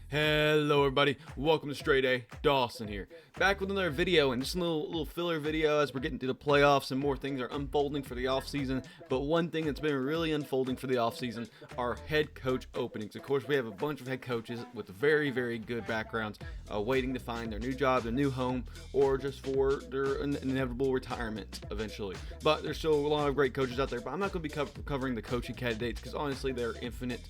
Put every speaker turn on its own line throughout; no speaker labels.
Hello everybody, welcome to StraightA, Dawson here, back with another video, and just a little filler video as we're getting through the playoffs and more things are unfolding for the offseason. But one thing that's been really unfolding for the offseason are head coach openings. Of course, we have a bunch of head coaches with very, very good backgrounds waiting to find their new job, their new home, or just for their inevitable retirement eventually. But there's still a lot of great coaches out there, but I'm not going to be covering the coaching candidates because honestly they're infinite.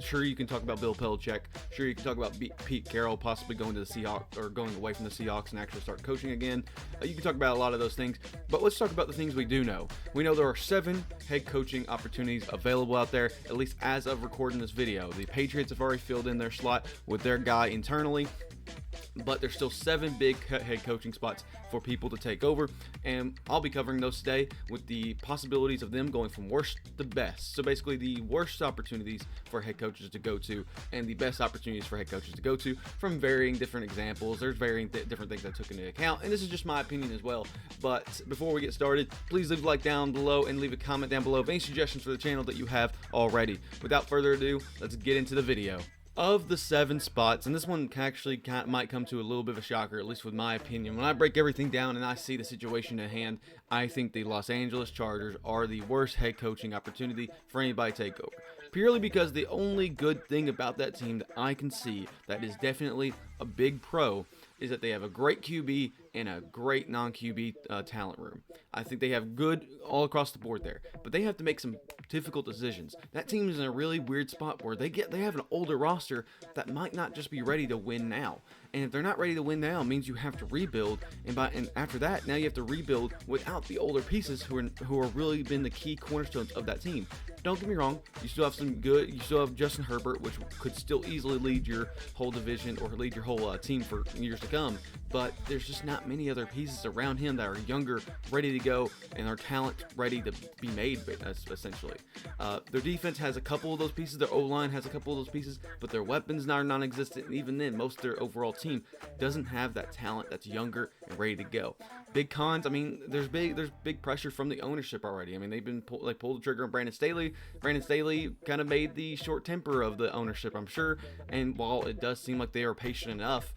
Sure, you can talk about Bill Belichick, sure you can talk about Pete Carroll possibly going to the Seahawks or going away from the Seahawks and actually start coaching again. You can talk about a lot of those things, but let's talk about the things we do know. We know there are 7 head coaching opportunities available out there, at least as of recording this video. The Patriots have already filled in their slot with their guy internally, but there's still 7 big head coaching spots for people to take over, and I'll be covering those today with the possibilities of them going from worst to best. So basically the worst opportunities for head coaches to go to and the best opportunities for head coaches to go to from varying different examples. There's varying different things I took into account, and this is just my opinion as well. But before we get started, please leave a like down below and leave a comment down below of any suggestions for the channel that you have already. Without further ado, let's get into the video. Of the 7 spots, and this one might come to a little bit of a shocker, at least with my opinion. When I break everything down and I see the situation at hand, I think the Los Angeles Chargers are the worst head coaching opportunity for anybody to take over. Purely because the only good thing about that team that I can see that is definitely a big pro is that they have a great QB and a great non-QB talent room. I think they have good all across the board there, but they have to make some difficult decisions. That team is in a really weird spot where they have an older roster that might not just be ready to win now. And if they're not ready to win now, it means you have to rebuild. And after that, now you have to rebuild without the older pieces who are really been the key cornerstones of that team. Don't get me wrong, you still have you still have Justin Herbert, which could still easily lead your whole division or lead your whole team for years to come. But there's just not many other pieces around him that are younger, ready to go, and are talent ready to be made, essentially. Their defense has a couple of those pieces, their O-line has a couple of those pieces, but their weapons are non-existent, and even then, most of their overall team doesn't have that talent that's younger and ready to go. Big cons, I mean, there's big pressure from the ownership already. I mean, they pulled the trigger on Brandon Staley. Brandon Staley kind of made the short temper of the ownership, I'm sure, and while it does seem like they are patient enough,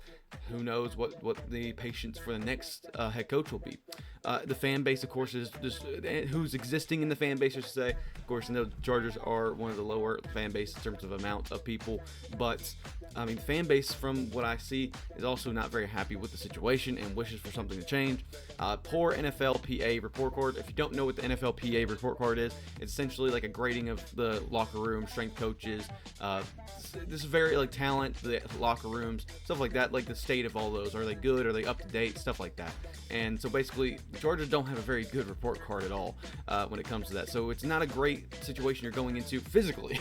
who knows what the patience for the next head coach will be. The fan base, of course, is just who's existing in the fan base, I should say. Of course, I know the Chargers are one of the lower fan base in terms of amount of people, but I mean, the fan base, from what I see, is also not very happy with the situation and wishes for something to change. Poor NFLPA report card. If you don't know what the NFLPA report card is, it's essentially like a grading of the locker room, strength coaches, this is very like talent, the locker rooms, stuff like that, like the state of all those. Are they good? Are they up to date? Stuff like that. And so basically, the Chargers don't have a very good report card at all when it comes to that. So it's not a great situation you're going into physically.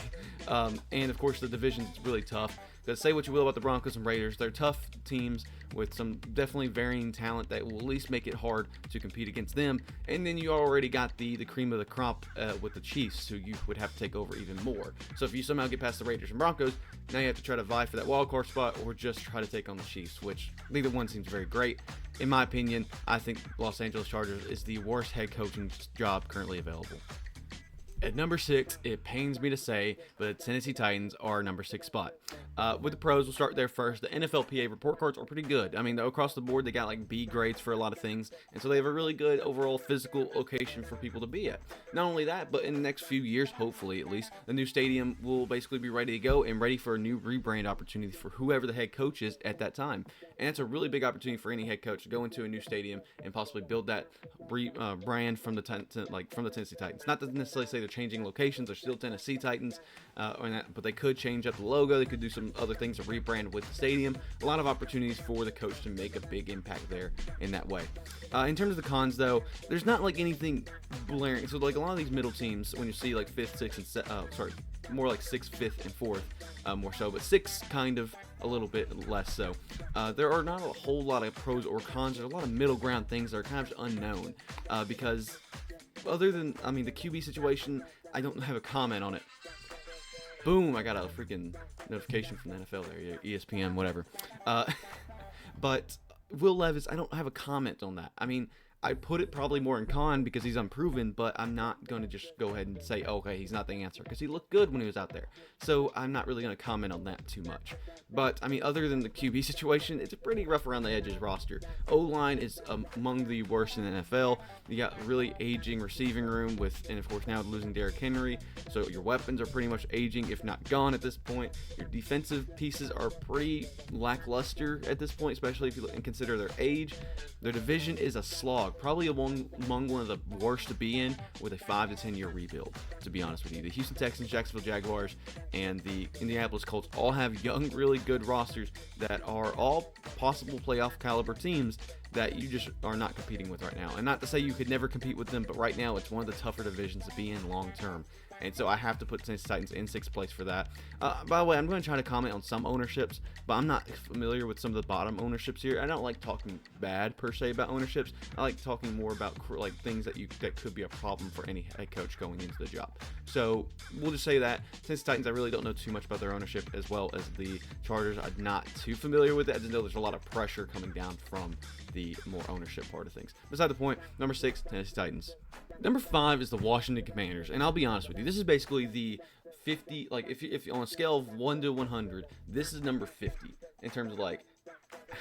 And of course, the division is really tough. Because say what you will about the Broncos and Raiders, they're tough teams with some definitely varying talent that will at least make it hard to compete against them. And then you already got the cream of the crop with the Chiefs, who you would have to take over even more. So if you somehow get past the Raiders and Broncos, now you have to try to vie for that wild card spot or just try to take on the Chiefs, which neither one seems very great. In my opinion, I think Los Angeles Chargers is the worst head coaching job currently available. At number 6, it pains me to say, but the Tennessee Titans are number 6 spot. With the pros, we'll start there first. The NFLPA report cards are pretty good. I mean, across the board, they got like B grades for a lot of things, and so they have a really good overall physical location for people to be at. Not only that, but in the next few years, hopefully at least, the new stadium will basically be ready to go and ready for a new rebrand opportunity for whoever the head coach is at that time. And it's a really big opportunity for any head coach to go into a new stadium and possibly build that brand from the Tennessee Titans. Not to necessarily say they're changing locations, they're still Tennessee Titans, but they could change up the logo. They could do some other things to rebrand with the stadium. A lot of opportunities for the coach to make a big impact there in that way. In terms of the cons, though, there's not like anything blaring. So like a lot of these middle teams, when you see like 5th, 6th, and more like 6th, 5th, and 4th, more so, but 6 kind of a little bit less so. There are not a whole lot of pros or cons. There's a lot of middle ground things that are kind of unknown because other than, I mean, the QB situation, I don't have a comment on it. Boom, I got a freaking notification from the NFL there, ESPN, whatever. But Will Levis, I don't have a comment on that. I mean, I put it probably more in con because he's unproven, but I'm not going to just go ahead and say, okay, he's not the answer, because he looked good when he was out there. So I'm not really going to comment on that too much. But, I mean, other than the QB situation, it's a pretty rough around the edges roster. O-line is among the worst in the NFL. You got really aging receiving room and of course now losing Derrick Henry. So your weapons are pretty much aging, if not gone at this point. Your defensive pieces are pretty lackluster at this point, especially if you consider their age. Their division is a slog, probably among one of the worst to be in, with a 5 to 10 year rebuild, to be honest with you. The Houston Texans, Jacksonville Jaguars, and the Indianapolis Colts all have young, really good rosters that are all possible playoff caliber teams that you just are not competing with right now. And not to say you could never compete with them, but right now it's one of the tougher divisions to be in long term. And so I have to put Tennessee Titans in 6th place for that. By the way, I'm going to try to comment on some ownerships, but I'm not familiar with some of the bottom ownerships here. I don't like talking bad per se about ownerships. I like talking more about like things that could be a problem for any head coach going into the job. So we'll just say that Tennessee Titans, I really don't know too much about their ownership, as well as the Chargers. I'm not too familiar with it. I just know there's a lot of pressure coming down from the more ownership part of things. Beside the point, number 6, Tennessee Titans. Number 5 is the Washington Commanders, and I'll be honest with you, this is basically the 50, like if on a scale of 1 to 100, this is number 50 in terms of like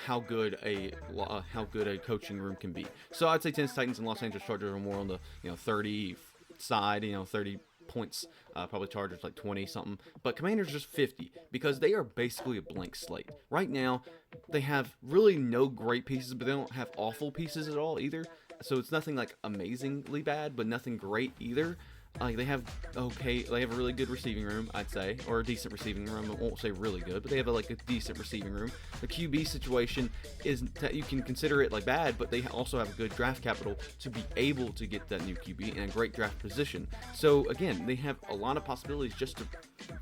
how good a coaching room can be. So I'd say Tennessee Titans and Los Angeles Chargers are more on the 30 side, 30 points, probably Chargers like 20 something, but Commanders just 50 because they are basically a blank slate. Right now, they have really no great pieces, but they don't have awful pieces at all either. So it's nothing like amazingly bad, but nothing great either. They have a really good receiving room, I'd say, or a decent receiving room. I won't say really good, but they have a decent receiving room. The QB situation is that you can consider it like bad, but they also have good draft capital to be able to get that new QB in a great draft position. So again, they have a lot of possibilities just to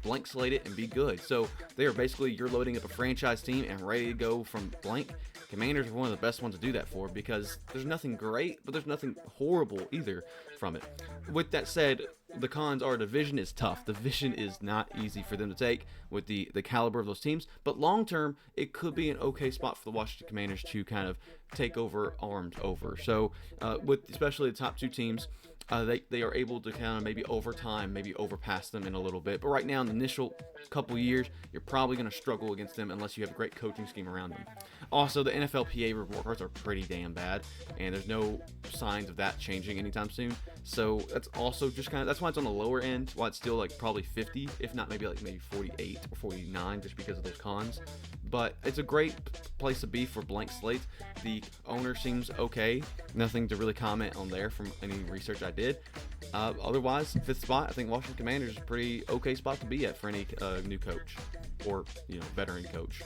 blank slate it and be good. So they are basically, you're loading up a franchise team and ready to go from blank. Commanders are one of the best ones to do that for because there's nothing great, but there's nothing horrible either from it. With that said, the cons are division is tough. Division is not easy for them to take with the caliber of those teams, but long term, it could be an okay spot for the Washington Commanders to kind of take arms over. So with especially the top 2 teams, they are able to kind of maybe over time, maybe overpass them in a little bit. But right now, in the initial couple years, you're probably going to struggle against them unless you have a great coaching scheme around them. Also, the NFLPA report cards are pretty damn bad, and there's no signs of that changing anytime soon. So that's also just that's why it's on the lower end, why it's still like probably 50, if not maybe 48 or 49, just because of those cons. But it's a great place to be for blank slates. The owner seems okay. Nothing to really comment on there from any research I did. Otherwise, 5th spot, I think Washington Commanders is a pretty okay spot to be at for any new coach or veteran coach.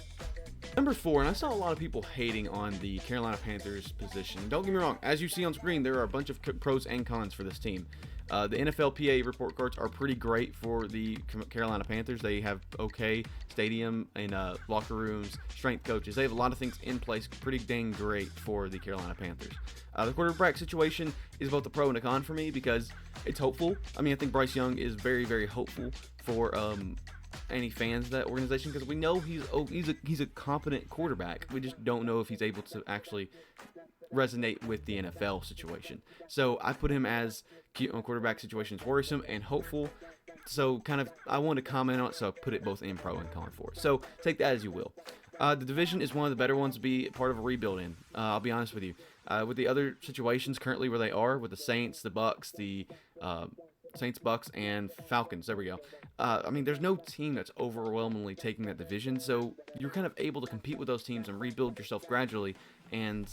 Number 4, and I saw a lot of people hating on the Carolina Panthers position. Don't get me wrong, as you see on screen, there are a bunch of pros and cons for this team. The NFLPA report cards are pretty great for the Carolina Panthers. They have okay stadium and locker rooms, strength coaches. They have a lot of things in place, pretty dang great for the Carolina Panthers. The quarterback situation is both a pro and a con for me because it's hopeful. I mean, I think Bryce Young is very, very hopeful for any fans of that organization because we know he's a competent quarterback. We just don't know if he's able to actually resonate with the NFL situation. So I put him as quarterback situation is worrisome and hopeful. So I want to comment on it, so I put it both in pro and con for it. So take that as you will. The division is one of the better ones to be part of a rebuild in. I'll be honest with you. With the other situations currently where they are, with the Saints, the Bucks, Saints, Bucks, and Falcons. There we go. I mean, there's no team that's overwhelmingly taking that division, so you're kind of able to compete with those teams and rebuild yourself gradually and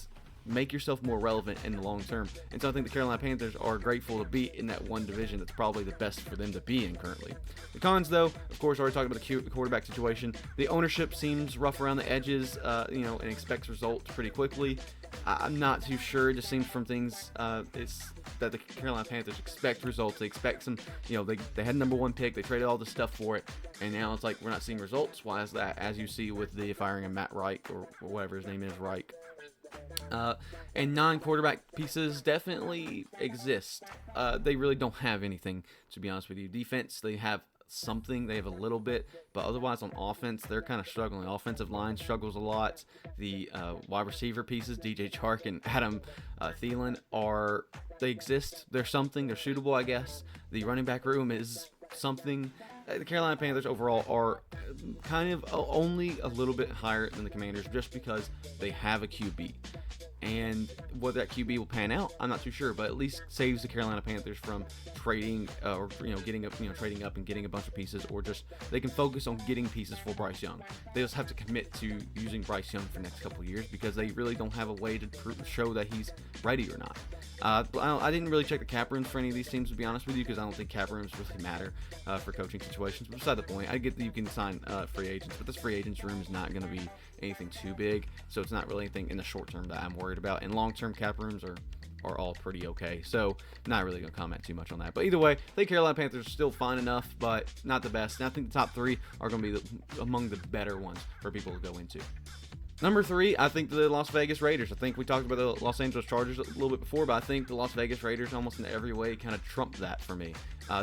make yourself more relevant in the long term. And so I think the Carolina Panthers are grateful to be in that one division that's probably the best for them to be in currently. The cons, though, of course, already talked about the quarterback situation. The ownership seems rough around the edges, and expects results pretty quickly. I'm not too sure. It just seems from things it's that the Carolina Panthers expect results. They expect some, they had number 1 pick. They traded all this stuff for it, and now it's like we're not seeing results. Why is that? As you see with the firing of Matt Reich or whatever his name is, Reich. And non-quarterback pieces definitely exist. They really don't have anything, to be honest with you. Defense, they have something. They have a little bit, but otherwise on offense, they're kind of struggling. The offensive line struggles a lot. The wide receiver pieces, DJ Chark and Adam Thielen, they exist. They're something. They're suitable, I guess. The running back room is something. The Carolina Panthers overall are kind of only a little bit higher than the Commanders just because they have a QB. And whether that QB will pan out, I'm not too sure, but at least saves the Carolina Panthers from trading or getting up, trading up and getting a bunch of pieces, or just they can focus on getting pieces for Bryce Young. They just have to commit to using Bryce Young for the next couple of years because they really don't have a way to show that he's ready or not. I didn't really check the cap rooms for any of these teams, to be honest with you, because I don't think cap rooms really matter for coaching situations. But beside the point, I get that you can sign free agents, but this free agents room is not going to be anything too big, so it's not really anything in the short term that I'm worried about. And long-term cap rooms are all pretty okay, so not really going to comment too much on that. But either way, I think Carolina Panthers are still fine enough, but not the best. And I think the top three are going to be among the better ones for people to go into. Number 3, I think the Las Vegas Raiders. I think we talked about the Los Angeles Chargers a little bit before, but I think the Las Vegas Raiders almost in every way kind of trump that for me.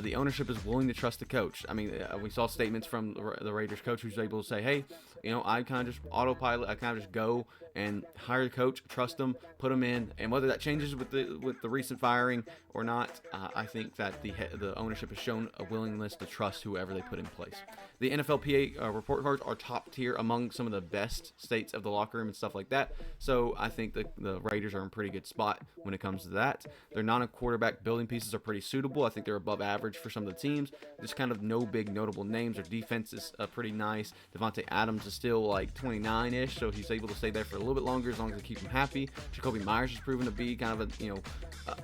The ownership is willing to trust the coach. I mean, we saw statements from the Raiders coach who's able to say, hey, I kind of just autopilot. I kind of just go and hire the coach, trust them, put them in. And whether that changes with the recent firing or not, I think that the ownership has shown a willingness to trust whoever they put in place. The NFLPA report cards are top tier among some of the best states of the locker room and stuff like that. So I think the Raiders are in a pretty good spot when it comes to that. Their non-quarterback building pieces are pretty suitable. I think they're above average for some of the teams. There's kind of no big notable names. Their defense is pretty nice. Devontae Adams is still like 29-ish, so he's able to stay there for a little bit longer as long as they keep him happy. Jacoby Myers has proven to be kind of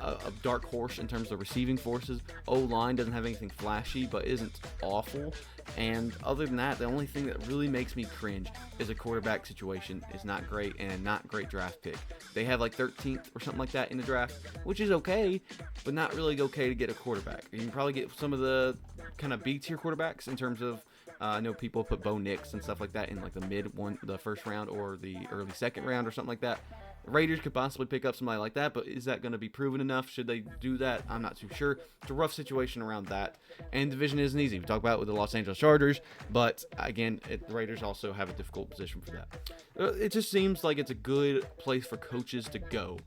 a dark horse in terms of receiving forces. O-line doesn't have anything flashy, but isn't awful. And other than that, the only thing that really makes me cringe is a quarterback situation is not great and a not great draft pick. They have like 13th or something like that in the draft, which is okay, but not really okay to get a quarterback. You can probably get some of the kind of B-tier quarterbacks in terms of I know people put Bo Nix and stuff like that in like the first round or the early second round or something like that. Raiders could possibly pick up somebody like that, but is that going to be proven enough? Should they do that? I'm not too sure. It's a rough situation around that, and division isn't easy. We talk about it with the Los Angeles Chargers, but again, the Raiders also have a difficult position for that. It just seems like it's a good place for coaches to go.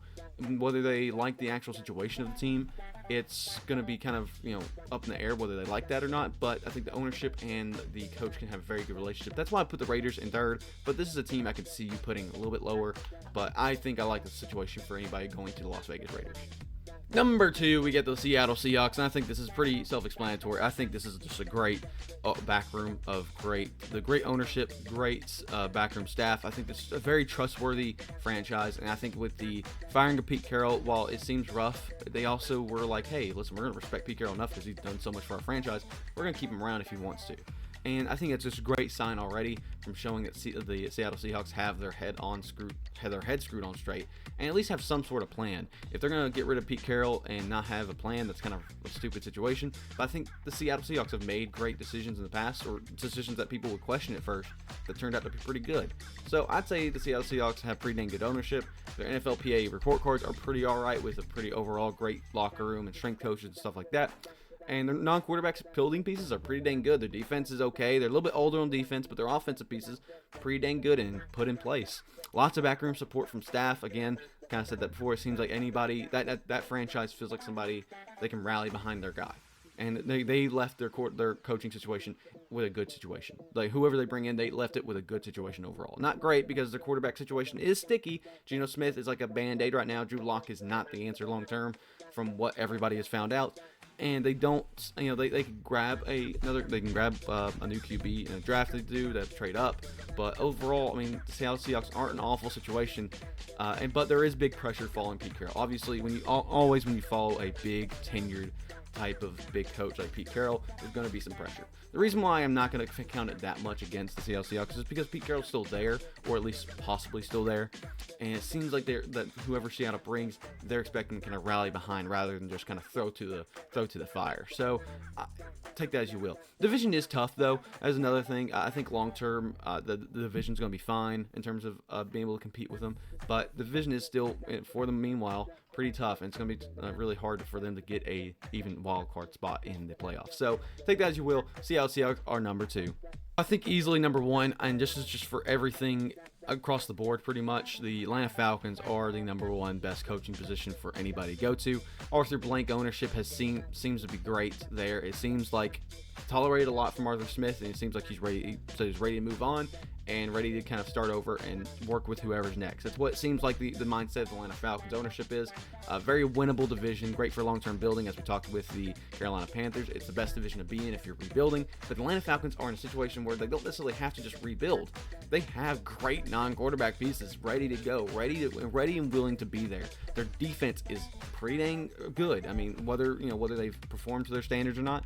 Whether they like the actual situation of the team, it's going to be kind of, up in the air whether they like that or not, but I think the ownership and the coach can have a very good relationship. That's why I put the Raiders in third, but this is a team I could see you putting a little bit lower, but I think I like the situation for anybody going to the Las Vegas Raiders. Number 2, we get the Seattle Seahawks, and I think this is pretty self-explanatory. I think this is just a great backroom of great ownership, great backroom staff. I think this is a very trustworthy franchise, and I think with the firing of Pete Carroll, while it seems rough, they also were like, hey, listen, we're going to respect Pete Carroll enough because he's done so much for our franchise. We're going to keep him around if he wants to. And I think it's just a great sign already from showing that the Seattle Seahawks have their head screwed on straight, and at least have some sort of plan. If they're going to get rid of Pete Carroll and not have a plan, that's kind of a stupid situation. But I think the Seattle Seahawks have made great decisions in the past, or decisions that people would question at first, that turned out to be pretty good. So I'd say the Seattle Seahawks have pretty dang good ownership. Their NFLPA report cards are pretty alright, with a pretty overall great locker room and strength coaches and stuff like that. And their non-quarterbacks building pieces are pretty dang good. Their defense is okay. They're a little bit older on defense, but their offensive pieces pretty dang good and put in place. Lots of backroom support from staff. Again, kind of said that before. It seems like anybody that franchise feels like somebody they can rally behind their guy. And they left their coaching situation with a good situation. Like whoever they bring in, they left it with a good situation overall. Not great because their quarterback situation is sticky. Geno Smith is like a band-aid right now. Drew Lock is not the answer long term, from what everybody has found out. And they don't, they can grab a new QB in a draft. They do that, trade up. But overall, I mean, the Seattle Seahawks aren't an awful situation, but there is big pressure following Pete Carroll. Obviously, when you follow a big tenured type of big coach like Pete Carroll, there's going to be some pressure. The reason why I'm not going to count it that much against the Seattle Seahawks is because Pete Carroll's still there, or at least possibly still there, and it seems like that whoever Seattle brings, they're expecting to kind of rally behind rather than just kind of throw to the fire. So take that as you will. Division is tough though. As another thing, I think long term the division's going to be fine in terms of being able to compete with them, but the division is still, for the meanwhile, pretty tough, and it's going to be really hard for them to get a even wild card spot in the playoffs. So take that as you will. Seattle are number 2. I think easily number 1, and this is just for everything across the board pretty much. The Atlanta Falcons are the number 1 best coaching position for anybody to go to. Arthur Blank ownership seems to be great there. It seems like tolerated a lot from Arthur Smith, and it seems like he's ready to move on and ready to kind of start over and work with whoever's next. That's what it seems like the mindset of the Atlanta Falcons ownership is. A very winnable division, great for long-term building, as we talked with the Carolina Panthers. It's the best division to be in if you're rebuilding. But the Atlanta Falcons are in a situation where they don't necessarily have to just rebuild. They have great non-quarterback pieces ready to go, ready and willing to be there. Their defense is pretty dang good. I mean, whether they've performed to their standards or not,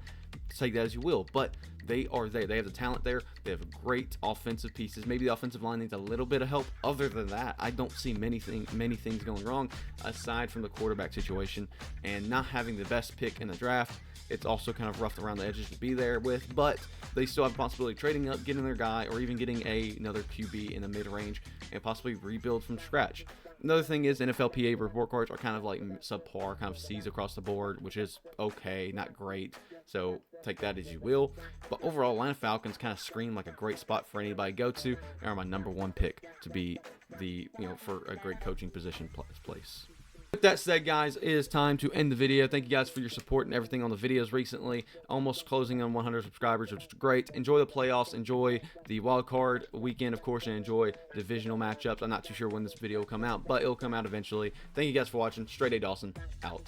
take that as you will, but they are there. They have the talent there. They have great offensive pieces. Maybe the offensive line needs a little bit of help. Other than that, I don't see many things going wrong aside from the quarterback situation and not having the best pick in the draft. It's also kind of rough around the edges to be there with, but they still have the possibility of trading up, getting their guy, or even getting another QB in the mid-range and possibly rebuild from scratch. Another thing is NFLPA report cards are kind of like subpar, kind of C's across the board, which is okay, not great. So take that as you will. But overall, Atlanta Falcons kind of scream like a great spot for anybody to go to. They are my number 1 pick to be for a great coaching position place. With that said, guys, it is time to end the video. Thank you guys for your support and everything on the videos recently. Almost closing on 100 subscribers, which is great. Enjoy the playoffs. Enjoy the wild card weekend, of course, and enjoy divisional matchups. I'm not too sure when this video will come out, but it'll come out eventually. Thank you guys for watching. StraightA Dawson, out.